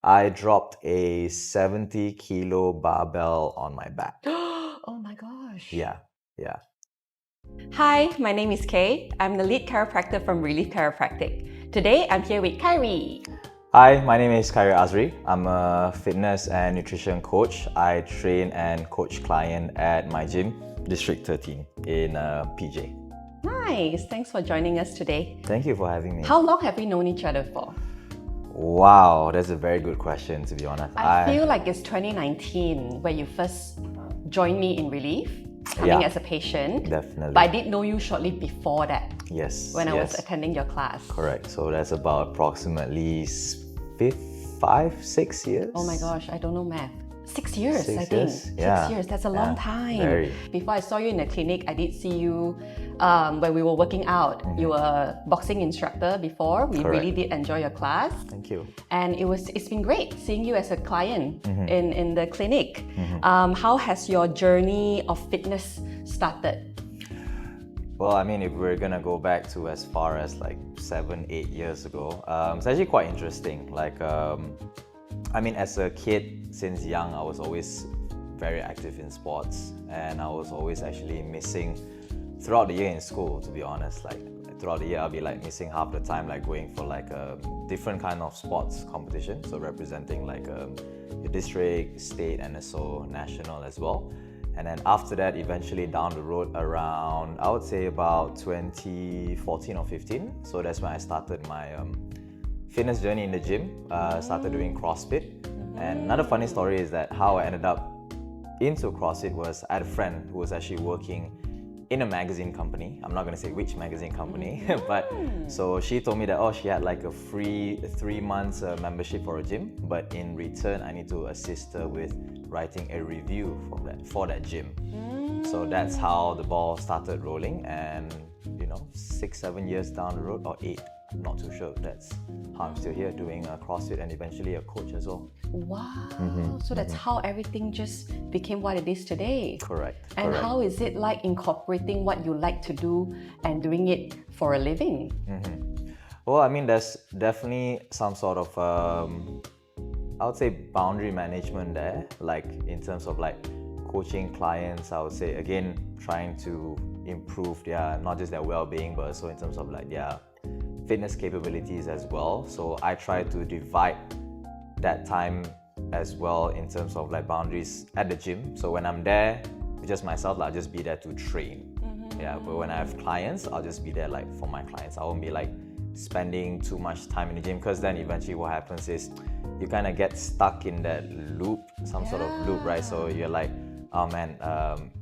I dropped a 70 kilo barbell on my back. Oh my gosh. Yeah. Hi, my name is Kay. I'm the lead chiropractor from Relief Chiropractic. Today, I'm here with Kyrie. Hi, my name is Kyrie Azry. I'm a fitness and nutrition coach. I train and coach clients at my gym, District 13 in PJ. Nice. Thanks for joining us today. Thank you for having me. How long have we known each other for? Wow, that's a very good question, to be honest. I feel like it's 2019 where you first joined me in Relief, coming as a patient. Definitely. But I did know you shortly before that. Yes. When I was attending your class. Correct. So that's about approximately 6 years. Oh my gosh, I don't know math. 6 years, I think. Years? Yeah. 6 years, that's a long time. Very. Before I saw you in the clinic, I did see you when we were working out. You were a boxing instructor before. We really did enjoy your class. Thank you. And it's been great seeing you as a client in the clinic. How has your journey of fitness started? Well, I mean, if we're gonna go back to as far as like 7-8 years ago, it's actually quite interesting. I mean, as a kid, since young, I was always very active in sports, and I was always actually missing throughout the year in school, to be honest. Like throughout the year, I'll be like missing half the time, like going for like a different kind of sports competition, so representing like your district, state, and also national as well. And then after that, eventually down the road around, I would say about 2014 or 15. So that's when I started my fitness journey in the gym, started doing CrossFit. And another funny story is that how I ended up into CrossFit was I had a friend who was actually working in a magazine company. I'm not going to say which magazine company, but so she told me that, she had like a free 3 months membership for a gym, but in return, I need to assist her with writing a review for that gym. So that's how the ball started rolling, and 6-7 years down the road, or 8, I'm not too sure. That's how I'm still here doing CrossFit and eventually a coach as well. Wow, so that's how everything just became what it is today. Correct. And how is it like incorporating what you like to do and doing it for a living? Well, I mean, there's definitely some sort of, I would say, boundary management there, like in terms of like coaching clients. I would say, again, trying to improve not just their well-being, but also in terms of like their fitness capabilities as well. So I try to divide that time as well in terms of like boundaries at the gym. So when I'm there, just myself, I'll just be there to train. But when I have clients, I'll just be there like for my clients. I won't be like spending too much time in the gym, because then eventually what happens is you kind of get stuck in that loop, some sort of loop, right? So you're like, oh man,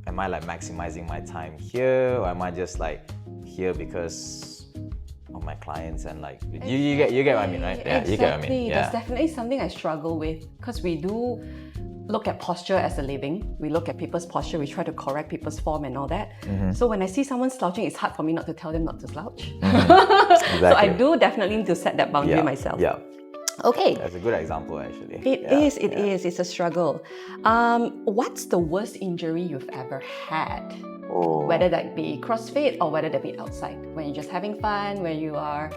am I like maximizing my time here, or am I just like here because of my clients? And like you get what I mean, right? Yeah, exactly. You get what I mean. Yeah. That's definitely something I struggle with, because we do look at posture as a living. We look at people's posture, we try to correct people's form and all that. So when I see someone slouching, it's hard for me not to tell them not to slouch. Exactly. So I do definitely need to set that boundary myself. Yeah. Okay. That's a good example, actually. It is. It's a struggle. What's the worst injury you've ever had? Whether that be CrossFit or whether that be outside, when you're just having fun, when you are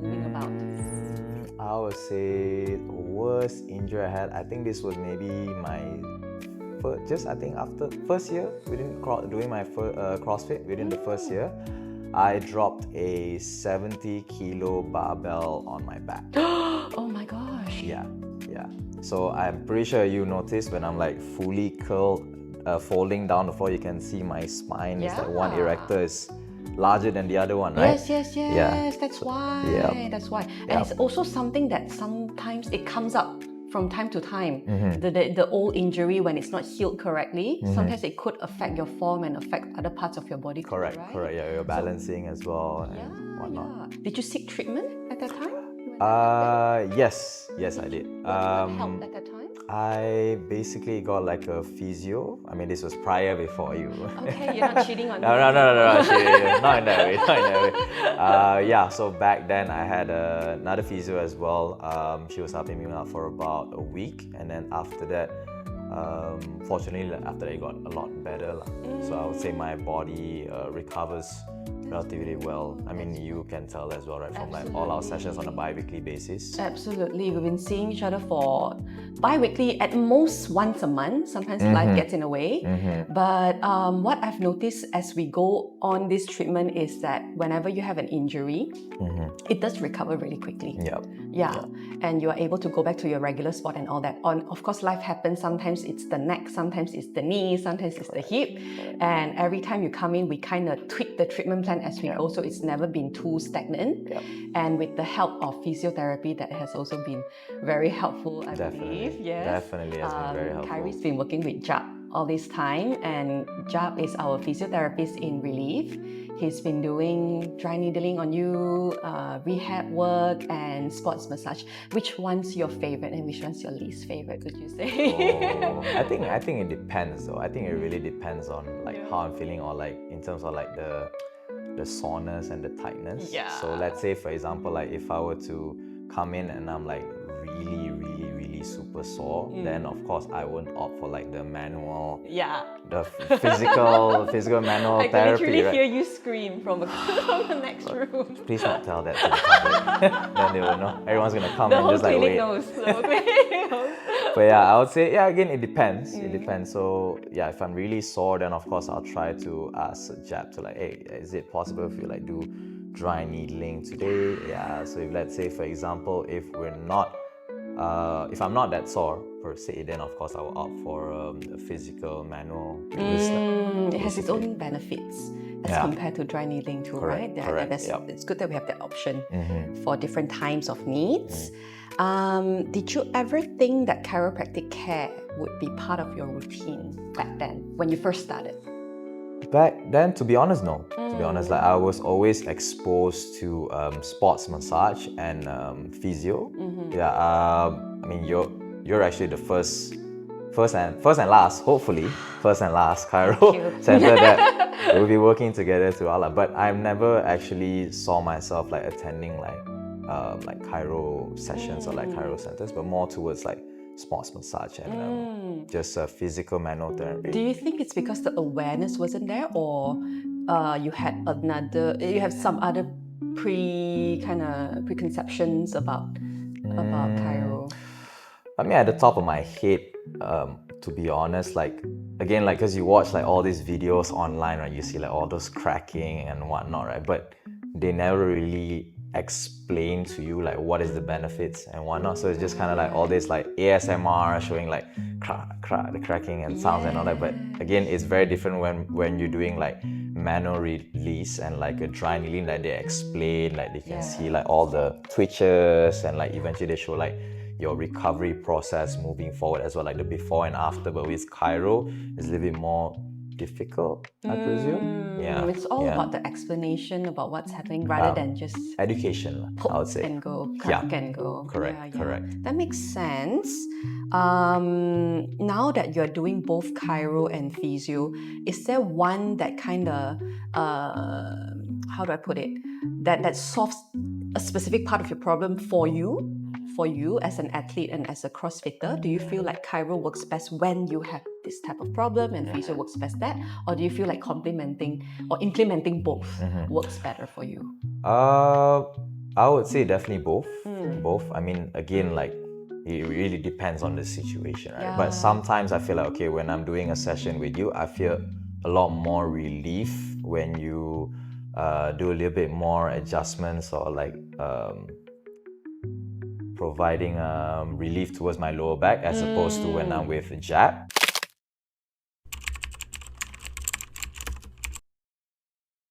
moving about. I would say the worst injury I had, I think this was maybe my after first year doing my CrossFit, within the first year, I dropped a 70 kilo barbell on my back. Oh my gosh. Yeah. So I'm pretty sure you noticed when I'm like fully curled, folding down the floor, you can see my spine. It's like one erector is larger than the other one, right? Yes. Yeah. That's why. That's why. And it's also something that sometimes it comes up from time to time. The old injury, when it's not healed correctly, sometimes it could affect your form and affect other parts of your body. Correct. Right? Yeah, your balancing as well and whatnot. Did you seek treatment at that time? Yes, I did. What helped at that time? I basically got like a physio. I mean, this was prior before you. Okay, you're not cheating on me. No, not in that way. So back then I had another physio as well. She was helping me out for about a week, and then after that, fortunately, after that it got a lot better. So I would say my body recovers relatively well. I mean, you can tell as well, right? From like all our sessions on a bi-weekly basis. Absolutely. We've been seeing each other for bi-weekly, at most once a month. Sometimes life gets in the way. But what I've noticed as we go on this treatment is that whenever you have an injury, it does recover really quickly. Yeah. And you are able to go back to your regular sport and all that. Of course, life happens. Sometimes it's the neck, sometimes it's the knee, sometimes it's the hip. And every time you come in, we kind of tweak the treatment plan as we go, so it's never been too stagnant. And with the help of physiotherapy, that has also been very helpful, I believe. Yes. Definitely has been very helpful. Kyrie's been working with Jab all this time, and Jab is our physiotherapist in Relief. He's been doing dry needling on you, rehab work, and sports massage. Which one's your favorite and which one's your least favorite, would you say? I think it depends though. I think it really depends on like how I'm feeling, or like in terms of like the soreness and the tightness. So let's say, for example, like if I were to come in and I'm like really super sore, then of course I won't opt for like the manual, the physical manual therapy. I can literally hear you scream from the next room. Please don't tell that to the public. Then they will know. Everyone's gonna come and just like wait. The whole clinic knows. But yeah, I would say, again, it depends. It depends. So yeah, if I'm really sore, then of course I'll try to ask Jab to like, hey, is it possible if you like do dry needling today? Yeah. So if, let's say, for example, if I'm not that sore per se, then of course I will opt for a physical manual. It has its own benefits as compared to dry needling too, right? Correct. It's good that we have that option for different types of needs. Did you ever think that chiropractic care would be part of your routine back then, when you first started? Back then, to be honest, no. To be honest, like I was always exposed to sports massage and physio. I mean, you're actually the first and last, hopefully, first and last chiro center that we'll be working together throughout. But I've never actually saw myself like attending like chiro sessions or like chiro centers, but more towards like sports massage and just physical manual therapy. Do you think it's because the awareness wasn't there, or you have some other preconceptions about chiro? I mean, at the top of my head, to be honest, like again, like because you watch like all these videos online, right? You see like all those cracking and whatnot, right? But they never really explain to you like what is the benefits and whatnot. So it's just kind of like all this like ASMR showing like the cracking and sounds and all that. But again, it's very different when you're doing like manual release and like a dry needling, like they explain, like they can see like all the twitches, and like eventually they show like your recovery process moving forward as well, like the before and after. But with chiro, it's a little bit more difficult, I presume. It's all about the explanation about what's happening rather than just education, I would say. And go, crack and go. Correct. That makes sense. Now that you're doing both chiro and physio, is there one that kind of, how do I put it, that solves a specific part of your problem for you as an athlete and as a CrossFitter? Do you feel like chiro works best when you have this type of problem and physio works best that? Or do you feel like complementing or implementing both works better for you? I would say definitely both. Both. I mean, again, like it really depends on the situation, right? But sometimes I feel like, okay, when I'm doing a session with you, I feel a lot more relief when you do a little bit more adjustments or like providing relief towards my lower back, as opposed to when I'm with Jab.